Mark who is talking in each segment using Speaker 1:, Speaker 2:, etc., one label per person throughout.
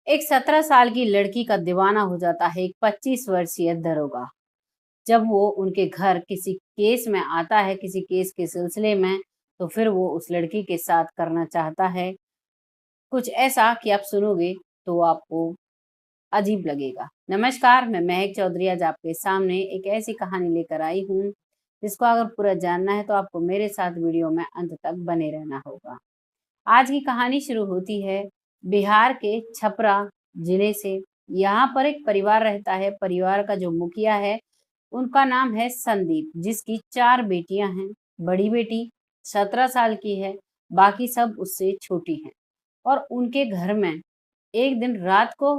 Speaker 1: एक 17 साल की लड़की का दीवाना हो जाता है एक 25 वर्षीय दरोगा। जब वो उनके घर किसी केस में आता है, किसी केस के सिलसिले में, तो फिर वो उस लड़की के साथ करना चाहता है कुछ ऐसा कि आप सुनोगे तो आपको अजीब लगेगा। नमस्कार, मैं महक चौधरी आज आपके सामने एक ऐसी कहानी लेकर आई हूँ जिसको अगर पूरा जानना है तो आपको मेरे साथ वीडियो में अंत तक बने रहना होगा। आज की कहानी शुरू होती है बिहार के छपरा जिले से। यहाँ पर एक परिवार रहता है। परिवार का जो मुखिया है उनका नाम है संदीप, जिसकी 4 बेटियां हैं। बड़ी बेटी 17 साल की है, बाकी सब उससे छोटी हैं। और उनके घर में एक दिन रात को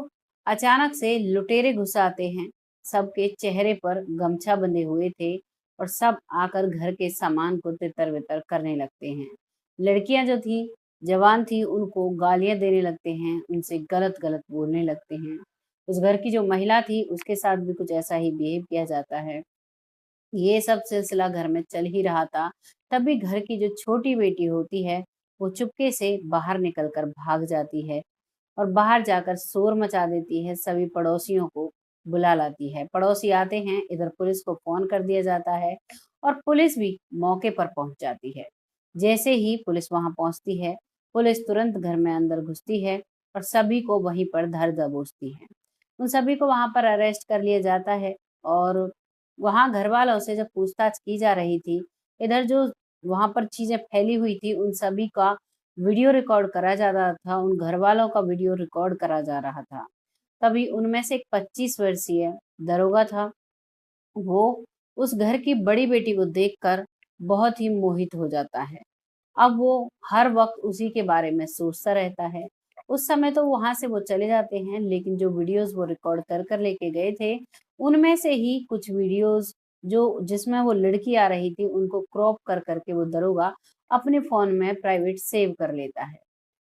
Speaker 1: अचानक से लुटेरे घुस आते हैं। सबके चेहरे पर गमछा बंधे हुए थे और सब आकर घर के सामान को तितर बितर करने लगते हैं। लड़कियां जो थी, जवान थी, उनको गालियां देने लगते हैं, उनसे गलत गलत बोलने लगते हैं। उस घर की जो महिला थी उसके साथ भी कुछ ऐसा ही बिहेव किया जाता है। ये सब सिलसिला घर में चल ही रहा था। तभी घर की जो छोटी बेटी होती है वो चुपके से बाहर निकल कर भाग जाती है और बाहर जाकर शोर मचा देती है, सभी पड़ोसियों को बुला लाती है। पड़ोसी आते हैं, इधर पुलिस को फोन कर दिया जाता है और पुलिस भी मौके पर पहुंच जाती है। जैसे ही पुलिस वहां पहुंचती है, पुलिस तुरंत घर में अंदर घुसती है और सभी को वहीं पर धर दबोचती है। उन सभी को वहां पर अरेस्ट कर लिया जाता है और वहां घर वालों से जब पूछताछ की जा रही थी, इधर जो वहां पर चीजें फैली हुई थी उन सभी का वीडियो रिकॉर्ड करा जा रहा था, उन घर वालों का वीडियो रिकॉर्ड करा जा रहा था। तभी उनमें से एक 25 वर्षीय दरोगा था। वो उस घर की बड़ी बेटी को देखकर बहुत ही मोहित हो जाता है। अब वो हर वक्त उसी के बारे में सोचता रहता है। उस समय तो वहां से वो चले जाते हैं, लेकिन जो वीडियोस वो रिकॉर्ड कर कर लेके गए थे उनमें से ही कुछ वीडियोस जो जिसमें वो लड़की आ रही थी उनको क्रॉप कर करके वो दरोगा अपने फोन में प्राइवेट सेव कर लेता है।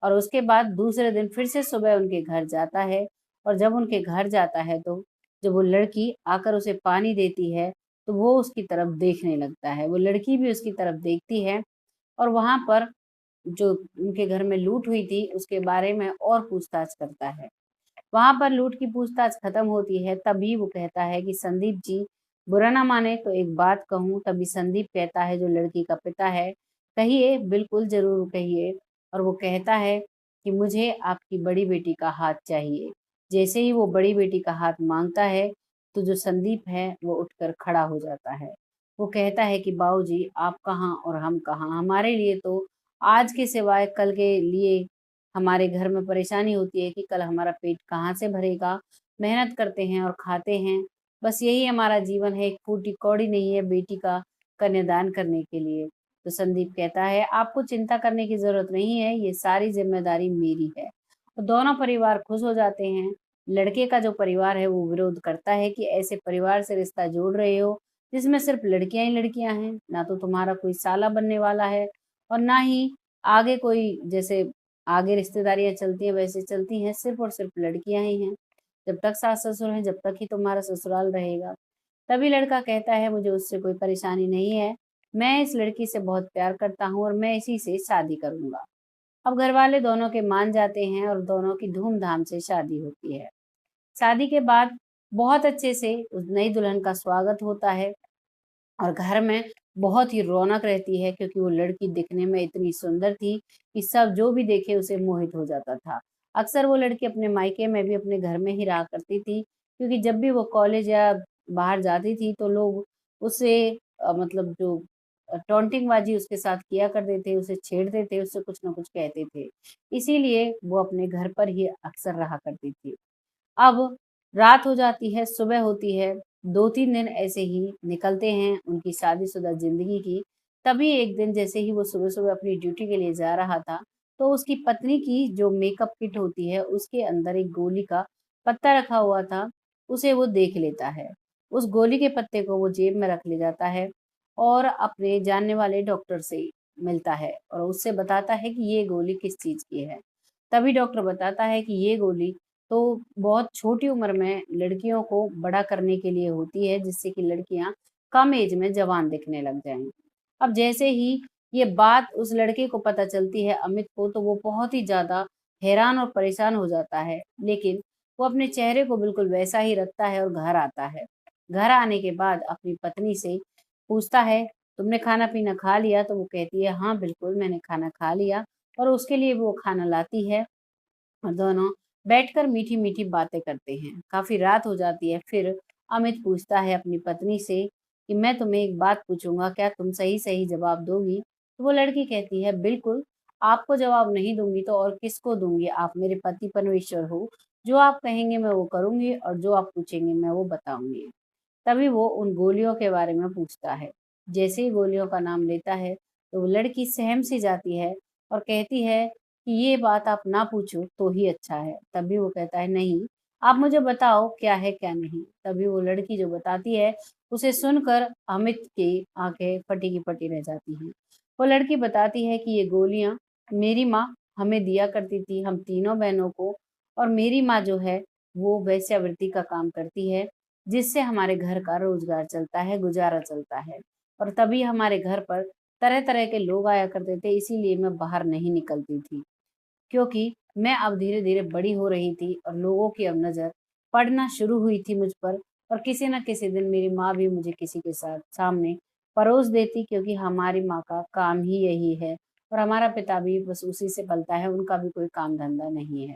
Speaker 1: और उसके बाद दूसरे दिन फिर से सुबह उनके घर जाता है। और जब उनके घर जाता है तो जब वो लड़की आकर उसे पानी देती है तो वो उसकी तरफ देखने लगता है, वो लड़की भी उसकी तरफ देखती है और वहां पर जो उनके घर में लूट हुई थी उसके बारे में और पूछताछ करता है। वहां पर लूट की पूछताछ खत्म होती है। तभी वो कहता है कि संदीप जी, बुरा ना माने तो एक बात कहूं। तभी संदीप कहता है, जो लड़की का पिता है, कहिए, बिल्कुल जरूर कहिए। और वो कहता है कि मुझे आपकी बड़ी बेटी का हाथ चाहिए। जैसे ही वो बड़ी बेटी का हाथ मांगता है तो जो संदीप है वो उठकर खड़ा हो जाता है। वो कहता है कि बाबूजी, आप कहाँ और हम कहाँ, हमारे लिए तो आज के सिवाय कल के लिए हमारे घर में परेशानी होती है कि कल हमारा पेट कहाँ से भरेगा। मेहनत करते हैं और खाते हैं, बस यही हमारा जीवन है। एक फूटी कौड़ी नहीं है बेटी का कन्यादान करने के लिए। तो संदीप कहता है, आपको चिंता करने की जरूरत नहीं है, ये सारी जिम्मेदारी मेरी है। तो दोनों परिवार खुश हो जाते हैं। लड़के का जो परिवार है वो विरोध करता है कि ऐसे परिवार से रिश्ता जोड़ रहे हो जिसमें सिर्फ लड़कियां ही लड़कियां हैं, ना तो तुम्हारा कोई साला बनने वाला है और ना ही आगे कोई, जैसे आगे रिश्तेदारियां चलती हैं वैसे चलती हैं, सिर्फ और सिर्फ लड़कियां ही हैं। जब तक सास ससुर हैं जब तक ही तुम्हारा ससुराल रहेगा। तभी लड़का कहता है, मुझे उससे कोई परेशानी नहीं है, मैं इस लड़की से बहुत प्यार करता हूँ और मैं इसी से शादी करूंगा। अब घर वाले दोनों के मान जाते हैं और दोनों की धूमधाम से शादी होती है। शादी के बाद बहुत अच्छे से उस नई दुल्हन का स्वागत होता है और घर में बहुत ही रौनक रहती है, क्योंकि वो लड़की दिखने में इतनी सुंदर थी कि सब जो भी देखे उसे मोहित हो जाता था। अक्सर वो लड़की अपने मायके में भी अपने घर में ही रहा करती थी, क्योंकि जब भी वो कॉलेज या बाहर जाती थी तो लोग उसे मतलब जो टॉन्टिंग बाजी उसके साथ किया करते थे, उसे छेड़ते थे, उससे कुछ ना कुछ कहते थे। इसीलिए वो अपने घर पर ही अक्सर रहा करती थी। अब रात हो जाती है, सुबह होती है, 2-3 दिन ऐसे ही निकलते हैं उनकी शादीशुदा ज़िंदगी की। तभी एक दिन जैसे ही वो सुबह-सुबह अपनी ड्यूटी के लिए जा रहा था, तो उसकी पत्नी की जो मेकअप किट होती है, उसके अंदर एक गोली का पत्ता रखा हुआ था, उसे वो देख लेता है। उस गोली के पत्ते को वो जेब में रख ले जाता है और अपने जानने वाले डॉक्टर से मिलता है और उससे बताता है कि ये गोली किस चीज़ की है। तभी डॉक्टर बताता है कि ये गोली तो बहुत छोटी उम्र में लड़कियों को बड़ा करने के लिए होती है, जिससे कि लड़कियां कम एज में जवान दिखने लग जाएं। अब जैसे ही ये बात उस लड़के को पता चलती है, अमित को, तो वो बहुत ही ज्यादा हैरान और परेशान हो जाता है, लेकिन वो अपने चेहरे को बिल्कुल वैसा ही रखता है और घर आता है। घर आने के बाद अपनी पत्नी से पूछता है, तुमने खाना-पीना खा लिया? तो वो कहती है, हाँ, बिल्कुल मैंने खाना खा लिया और उसके लिए वो खाना लाती है और दोनों बैठकर मीठी-मीठी बातें करते हैं। काफ़ी रात हो जाती है, फिर अमित पूछता है अपनी पत्नी से कि मैं तुम्हें एक बात पूछूँगा, क्या तुम सही-सही जवाब दोगी? तो वो लड़की कहती है, बिल्कुल, आपको जवाब नहीं दूँगी तो और किसको दूँगी? आप मेरे पति परमेश्वर हो, जो आप कहेंगे मैं वो करूँगी और जो आप पूछेंगे मैं वो बताऊँगी। तभी वो उन गोलियों के बारे में पूछता है। जैसे ही गोलियों का नाम लेता है, तो वो लड़की सहम सी जाती है और कहती है कि ये बात आप ना पूछो तो ही अच्छा है। तभी वो कहता है, नहीं, आप मुझे बताओ क्या है क्या नहीं। तभी वो लड़की जो बताती है, उसे सुनकर अमित की आंखें फटी की फटी रह जाती हैं। वो लड़की बताती है कि ये गोलियां मेरी माँ हमें दिया करती थी, हम तीनों बहनों को, और मेरी माँ जो है वो वेश्यावृत्ति का काम करती है, जिससे हमारे घर का रोजगार चलता है, गुजारा चलता है। और तभी हमारे घर पर तरह-तरह के लोग आया करते थे, इसीलिए मैं बाहर नहीं निकलती थी। क्योंकि मैं अब धीरे-धीरे बड़ी हो रही थी और लोगों की अब नज़र पड़ना शुरू हुई थी मुझ पर, और किसी न किसी दिन मेरी माँ भी मुझे किसी के साथ सामने परोस देती, क्योंकि हमारी माँ का काम ही यही है और हमारा पिता भी बस उसी से पलता है, उनका भी कोई काम-धंधा नहीं है।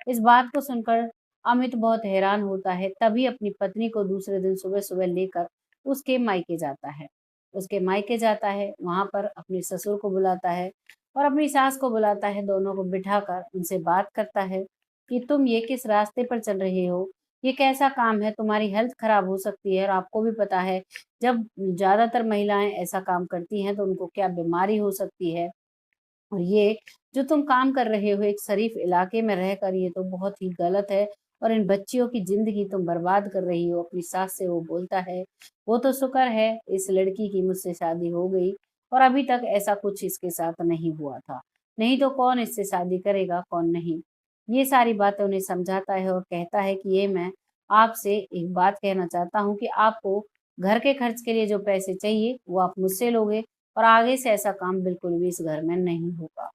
Speaker 1: इस बात को सुनकर अमित बहुत हैरान होता है, तभी अपनी पत्नी को दूसरे दिन सुबह-सुबह लेकर उसके मायके जाता है। उसके मायके जाता है, वहाँ पर अपने ससुर को बुलाता है और अपनी सास को बुलाता है, दोनों को बिठाकर उनसे बात करता है कि तुम ये किस रास्ते पर चल रहे हो? ये कैसा काम है? तुम्हारी हेल्थ खराब हो सकती है और आपको भी पता है, जब ज़्यादातर महिलाएँ ऐसा काम करती हैं तो उनको क्या बीमारी हो सकती है। और ये जो तुम काम कर रहे हो एक शरीफ इलाके में रहकर, ये तो बहुत ही गलत है और इन बच्चियों की ज़िंदगी तुम बर्बाद कर रही हो। अपनी सास से वो बोलता है, वो तो शुक्र है इस लड़की की मुझसे शादी हो गई और अभी तक ऐसा कुछ इसके साथ नहीं हुआ था। नहीं तो कौन इससे शादी करेगा, कौन नहीं। ये सारी बातें उन्हें समझाता है और कहता है कि ये मैं आपसे एक बात कहना चाहता हूँ कि आपको घर के खर्च के लिए जो पैसे चाहिए, वो आप मुझसे लोगे और आगे से ऐसा काम बिल्कुल भी इस घर में नहीं होगा।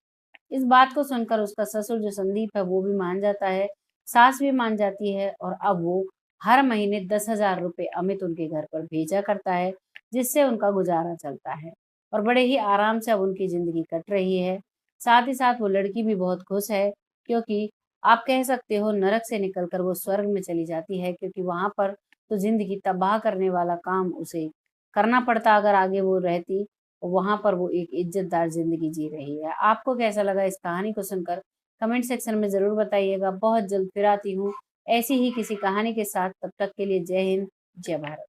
Speaker 1: इस बात को सुनकर उसका ससुर जो संदीप है वो भी मान जाता है, सास भी मान जाती है और अब वो हर महीने 10,000 रुपए अमित उनके घर पर भेजा करता है, जिससे उनका गुज़ारा चलता है और बड़े ही आराम से अब उनकी ज़िंदगी कट रही है। साथ ही साथ वो लड़की भी बहुत खुश है, क्योंकि आप कह सकते हो नरक से निकल कर वो स्वर्ग में चली जाती है, क्योंकि वहाँ पर तो ज़िंदगी तबाह करने वाला काम उसे करना पड़ता अगर आगे वो रहती, वहाँ पर वो एक इज़्ज़तदार ज़िंदगी जी रही है। आपको कैसा लगा इस कहानी को सुनकर? कमेंट सेक्शन में ज़रूर बताइएगा। बहुत जल्द फिर आती हूँ ऐसी ही किसी कहानी के साथ। तब तक के लिए जय हिंद, जय भारत।